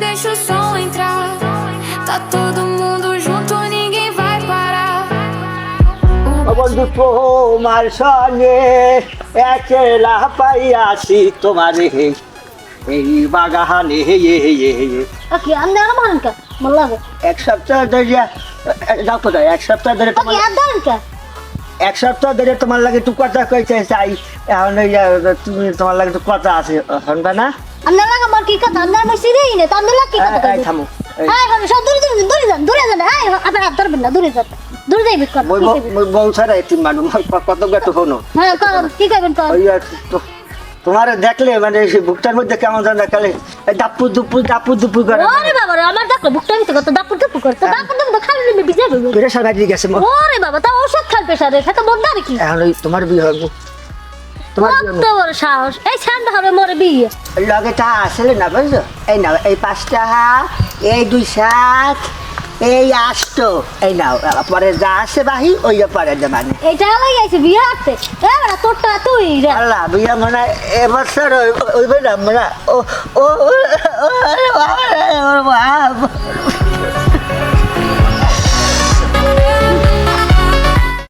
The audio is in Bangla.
deixa o som entrar. Tá todo mundo junto, ninguém vai parar. বন্ধু তোমার সঙ্গে একলা পাইয়াছি তোমারে এই বাগানে ওকে আমি আর মারুন কা মল্লাগে এক সপ্তাহ ধরে যাও কোথায় এক সপ্তাহ ধরে ওকে আর দাঁড়ান কা এক সপ্তাহ ধরে তোমার লাগে একটু কথা কইতে চাই এখন তুমি তোমার লাগে একটু কথা আছে শুনবে না আমি লাগা মার কি কথা আমি আর সিরেই না তার লাগা কি কথা এই থামো হ্যাঁ হ্যাঁ সব দূরে যান হ্যাঁ আপনি হাত ধরবেন না দূরে যান দূরে যাই বিকর বউ ছাড়া এটি মানুষ কত একটু শোনো হ্যাঁ কি করবেন কর ওই তোমার দেখলে মানে সেই বুকটার মধ্যে কেমন যেন দেখালে দাপ্পু দুপ্পু করে ওরে বাবা রে আমার দেখো বুকটা নিতে কত দাপুর টুপু করতে দাপুর তো খালি নিবে বিজে দেবে প্রেশার বাড়ি গেছে ওরে বাবা তা ওষুধ খাল প্রেসারে সেটা বন্ধ আর কি এখন ওই তোমার বিয়ে হবে তোমার কত বড় সাহস এই ঠান্ডা হবে মোরে বিয়ে লগে টা আসলে না বুঝছো এই নাও এই 5 টাকা এই 2 শাক এই 8 এই নাও পরে যা আসে বাহি ওই পরে জমানে এইটা লাগি আছে বিয়ে হাতে এবারে তোরটা তুই রে আল্লাহ বিয়ে মানে এবছর ওই বেলা মানে ও ও